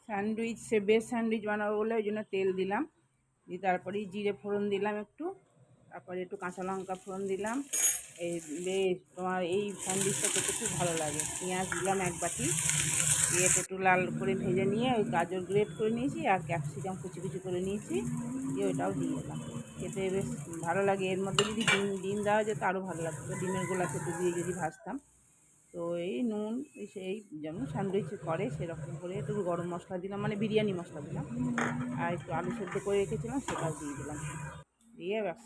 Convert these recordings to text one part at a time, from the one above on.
Sandwich সে বেশ sandwich বানাবো বলে ওই জন্য তেল দিলাম, দিয়ে তারপরে জিরে ফোড়ন দিলাম একটু, তারপরে একটু কাঁচা লঙ্কা ফোড়ন দিলাম। এই বেশ তোমার এই স্যান্ডউইচটা খেতে খুব ভালো লাগে। পেঁয়াজ দিলাম এক বাটি, দিয়ে একটু লাল করে ভেজে নিয়ে ওই গাজর গ্রেট করে নিয়েছি আর ক্যাপসিকাম কুচি কুচি করে নিয়েছি, দিয়ে ওটাও দিয়ে দিলাম। খেতে বেশ ভালো লাগে। এর মধ্যে যদি ডিম দেওয়া যেত আরও ভালো লাগতো, ডিমের গোলা খেতে দিয়ে যদি ভাজতাম। তো এই নুন সেই যেমন স্যান্ডউইচ করে সেরকম করে একটু গরম মশলা দিলাম, মানে বিরিয়ানি মশলা দিলাম, আর একটু আলু সেদ্ধ করে রেখেছিলাম সেটাও দিয়ে দিলাম। দিয়ে ব্যাস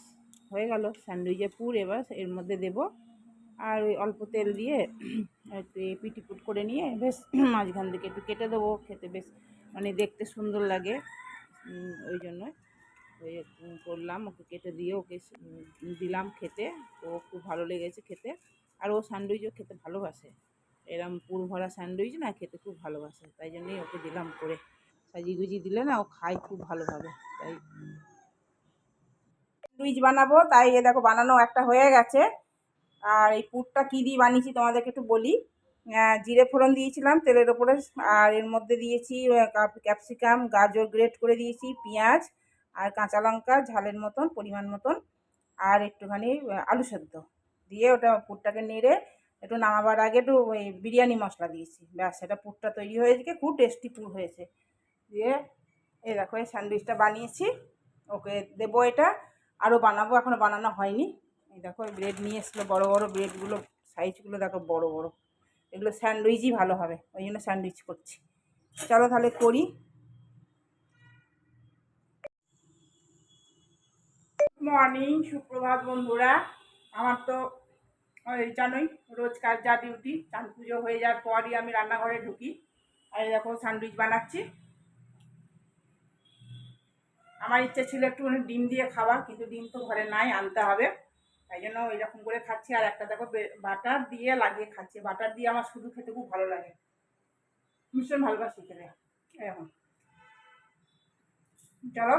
হয়ে গেল স্যান্ডউইচের পুর। এবার এর মধ্যে দেবো, আর ওই অল্প তেল দিয়ে একটু পিটিপুট করে নিয়ে বেশ মাঝখান থেকে একটু কেটে দেবো। খেতে বেশ মানে দেখতে সুন্দর লাগে, ওই জন্য ওই করলাম। ওকে কেটে দিয়ে ওকে দিলাম খেতে। ও খুব ভালো লেগেছে খেতে, আর ও স্যান্ডউইচও খেতে ভালোবাসে। এরম পুর ভরা স্যান্ডউইচ না খেতে খুব ভালোবাসে, তাই জন্যই ওকে দিলাম করে। সাজিয়ে গুজিয়ে দিলে না ও খায় খুব ভালোভাবে। তাই স্যান্ডউইচ বানাবো, তাই এ দেখো বানানো একটা হয়ে গেছে। আর এই পুরটা কী দিয়ে বানিয়েছি তোমাদেরকে একটু বলি। জিরে ফোড়ন দিয়েছিলাম তেলের ওপরে, আর এর মধ্যে দিয়েছি ক্যাপসিকাম গাজর গ্রেট করে দিয়েছি, পেঁয়াজ আর কাঁচা লঙ্কা ঝালের মতন পরিমাণ মতন, আর একটুখানি আলু সেদ্ধ দিয়ে ওটা পুরটাকে নেড়ে একটু নামাবার আগে একটু ওই বিরিয়ানি মশলা দিয়েছি। ব্যাস সেটা পুরটা তৈরি হয়েছে, খুব টেস্টি পুর হয়েছে। দিয়ে এই দেখো এই স্যান্ডউইচটা বানিয়েছি, ওকে দেবো। এটা আরও বানাবো, এখনও বানানো হয়নি। এই দেখো ব্রেড নিয়ে এসেছিলো, বড়ো বড়ো ব্রেডগুলো, সাইজগুলো দেখো বড়ো বড়ো। এগুলো স্যান্ডউইচই ভালো হবে, ওই জন্য স্যান্ডউইচ করছি। চলো তাহলে করি। মর্নিং, সুপ্রভাত বন্ধুরা। আমার তো ওই জানোই রোজকার যা ডিউটি, চান পুজো হয়ে যাওয়ার পরই আমি রান্নাঘরে ঢুকি। আর এই দেখো স্যান্ডউইচ বানাচ্ছি। আমার ইচ্ছে ছিল একটুখানি ডিম দিয়ে খাওয়া, কিন্তু ডিম তো ঘরে নাই, আনতে হবে। তাই জন্য এরকম করে খাচ্ছি। আর একটা দেখো বাটার দিয়ে লাগিয়ে খাচ্ছি। বাটার দিয়ে আমার শুধু খেতে খুব ভালো লাগে, ভীষণ ভালোবাসি খেতে। এরকম চলো,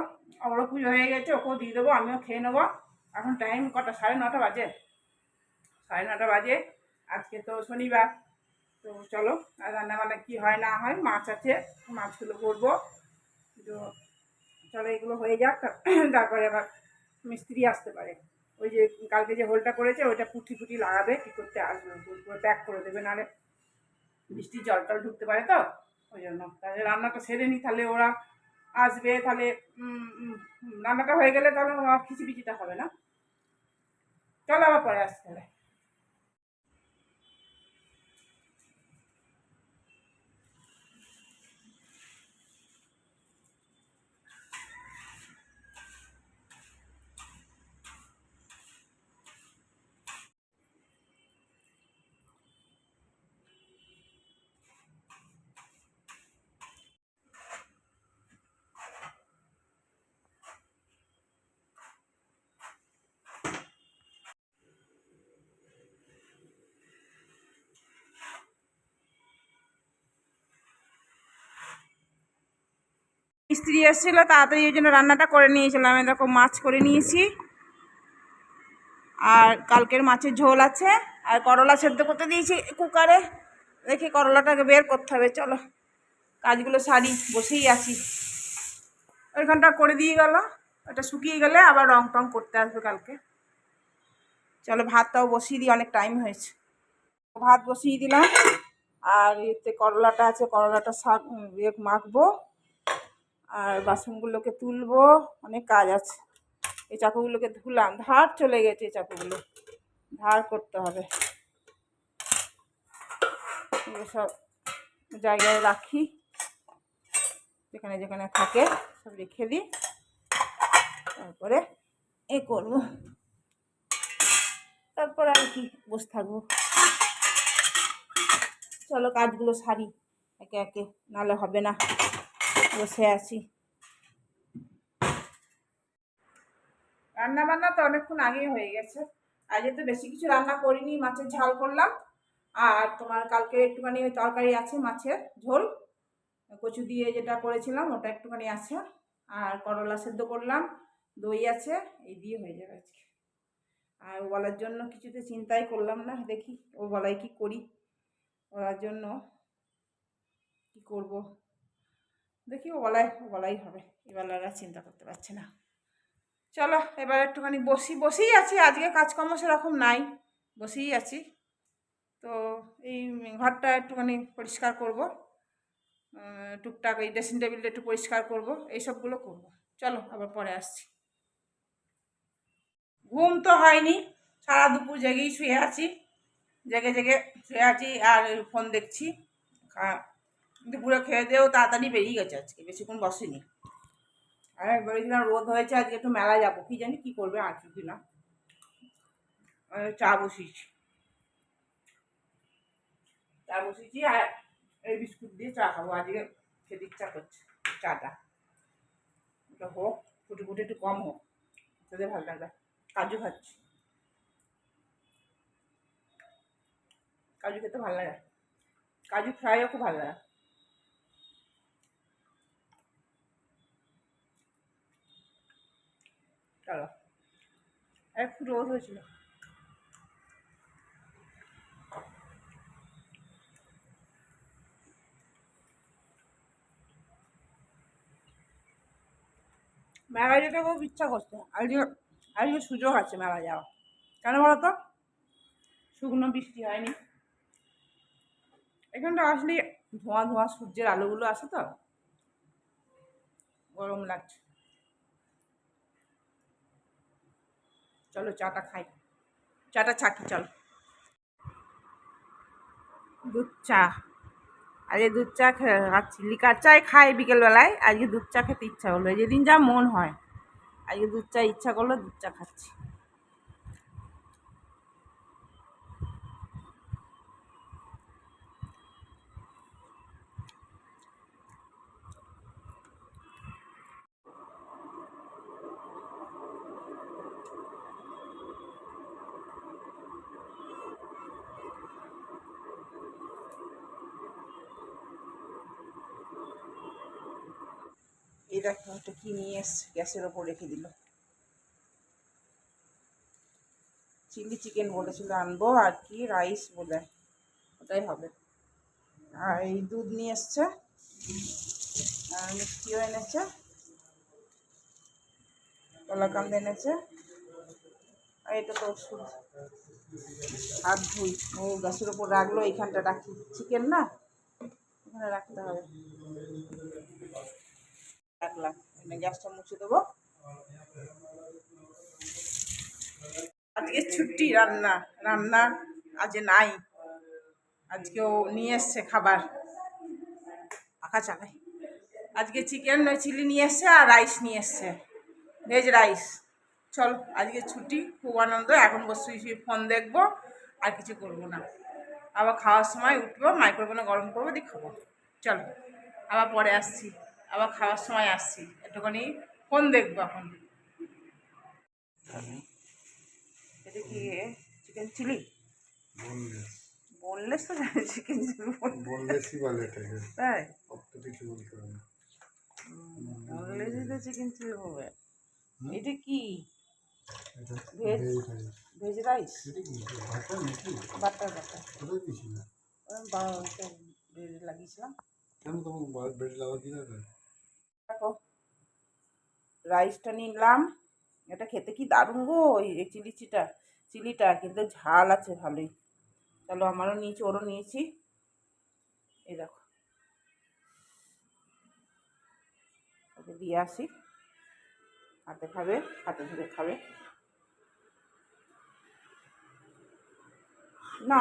ওরও পুজো হয়ে গেছে, ওকেও দিয়ে দেবো, আমিও খেয়ে নেবো। এখন টাইম কটা, 9:30 বাজে। 9:30 বাজে। আজকে তো শনিবার। তো চলো, আর রান্নাবান্না কী হয় না হয়, মাছ আছে, মাছগুলো করবো। তো চলো এগুলো হয়ে যাক, তারপরে আবার মিস্ত্রি আসতে পারে। ওই যে কালকে যে হোলটা করেছে ওইটা পুঁটি ফুটি লাগাবে, কী করতে আসবে, পুরো প্যাক করে দেবে, নাহলে বৃষ্টির জল টল ঢুকতে পারে। তো ওই জন্য তাহলে রান্নাটা সেরে নিই, তাহলে ওরা আসবে। তাহলে রান্নাটা হয়ে গেলে তাহলে খিচিবিচিটা হবে না। চলো আবার পরে আসতে হবে। মিস্ত্রি এসেছিল তাড়াতাড়ি, ওই জন্য রান্নাটা করে নিয়েছিলাম। আমি দেখো মাছ করে নিয়েছি, আর কালকের মাছের ঝোল আছে, আর করলা সেদ্ধ করতে দিয়েছি কুকারে। দেখি করলাটাকে বের করতে হবে। চলো কাজগুলো সারি, বসেই আছি। ওইখানটা করে দিয়ে গেল, ওটা শুকিয়ে গেলে আবার রং টং করতে আসবে কালকে। চলো ভাতটাও বসিয়ে দিই, অনেক টাইম হয়েছে। ভাত বসিয়ে দিলাম, আর এতে করলাটা আছে, করলাটা শাক মাখবো, আর বাসনগুলোকে তুলবো, অনেক কাজ আছে। এই চাকুগুলোকে ধুলাম, ধার চলে গেছে, এই চাকুগুলো ধার করতে হবে। এগুলো সব জায়গায় রাখি, যেখানে যেখানে থাকে সব রেখে দিই, তারপরে এ করবো। তারপর আর কি বসে থাকবো। চলো কাজগুলো সারি একে একে, নাহলে হবে না, বসে আছি। রান্না বান্না তো অনেকক্ষণ আগেই হয়ে গেছে। আজকে তো বেশি কিছু রান্না করিনি, মাছের ঝাল করলাম, আর তোমার কালকে একটুখানি ওই তরকারি আছে, মাছের ঝোল কচু দিয়ে যেটা করেছিলাম ওটা একটুখানি আছে, আর করলা সেদ্ধ করলাম, দই আছে, এই দিয়ে হয়ে যাবে আজকে। আর ও বলার জন্য কিছুতে চিন্তাই করলাম না, দেখি ও বলাই কি করি, ওর জন্য কি করব। দেখি ও বলাই হবে, এবার আর চিন্তা করতে পারছে না। চলো এবার একটুখানি বসেই আছি, আজকে কাজকর্ম সেরকম নাই, বসেই আছি। তো এই ঘরটা একটুখানি পরিষ্কার করব, টুকটাক এই ড্রেসিং টেবিলটা একটু পরিষ্কার করব, এইসবগুলো করব। চলো আবার পরে আসছি। ঘুম তো হয়নি, সারা দুপুর জেগেই শুয়ে আছি, জেগে শুয়ে আছি আর ফোন দেখছি। দুপুরে খেয়ে দিয়েও তাড়াতাড়ি বেরিয়ে গেছে, আজকে বেশিক্ষণ বসেনি। আর বলেছিলাম রোদ হয়েছে আজকে একটু মেলায় যাবো, কি জানি কি করবে আর কি না। চা বসিয়েছি আর এই বিস্কুট দিয়ে চা খাবো, আজকে খেতে ইচ্ছা করছে চাটা। ওটা হোক, ফুটে একটু কম হোক, খেতে ভালো লাগবে। কাজু খাচ্ছি, কাজু খেতে ভালো লাগে, কাজু ফ্রাইও খুব ভালো লাগে। চলো, একটু রোদ হয়েছিল। মেলায় যেতে খুব ইচ্ছা করছে, আজকে সুযোগ আছে মেলায় যাওয়া। কেন বলো তো, শুকনো বৃষ্টি হয়নি, এখানটা আসলে ধোঁয়া ধোঁয়া সূর্যের আলোগুলো আসে তো গরম লাগছে। চলো চাটা খাই, চাটা ছাকি। চলো, দুধ চা, আজকে দুধ চা খাচ্ছি, লিকার চাই খাই বিকেলবেলায়, আজকে দুধ চা খেতে ইচ্ছা করলো, যেদিন যা মন হয়, আজকে দুধ চা ইচ্ছা করলো, দুধ চা খাচ্ছি। এই দেখো একটা কি নিয়ে এসছে, গ্যাসের ওপর রেখে দিল। চিলি চিকেন বলেছিল আনবো, আর কি রাইস বলে, ওটাই হবে। আর এই দুধ নিয়ে এসছে, আর মিষ্টিও এনেছে, কলাকান্দ এনেছে, আর এটা তো ওষুধ। হাত ধুই, ও গ্যাসের ওপর রাখলো, এইখানটা রাখি, চিকেন না এখানে রাখতে হবে। রাখলাম, গ্যাসটা মুছে দেবো। আজকে ছুটি, রান্না আজ নাই, আজকেও নিয়ে এসছে খাবার, পাখা চালাই। আজকে চিকেন চিলি নিয়ে এসছে আর রাইস নিয়ে এসছে, ভেজ রাইস। চলো আজকে ছুটি, খুব আনন্দ, এখন বসে ফোন দেখবো, আর কিছু করবো না। আবার খাওয়ার সময় উঠবো, মাইক্রোওভেনে গরম করবো, দিয়ে খাবো। চলো আবার পরে আসছি, আবার খাওয়ার সময় আসছি, একটুখানি ফোন দেখবো এখন। এটা কি চিকেন চিলি? বোনলেস তো জানি, চিকেন চিলি বোনলেসই বলে এটাকে, তাই অত কিছু বলতে হবে না, বোনলেসই তো চিকেন চিলি হবে। এটা কি veg veg rice? Butter bread লাগিয়েছিলাম। কেন তোমার ব্রেড লাগাও কি না? দেখো রাইসটা নিলাম, এটা খেতে কি দারুণ গো, এই চিলিটা কিন্তু ঝাল আছে ভালোই। চলো আমারও নিয়েছি, ওরও নিয়েছি, এই দেখো ওকে দিয়ে আসি, হাতে খাবে, হাতে ধরে খাবে না।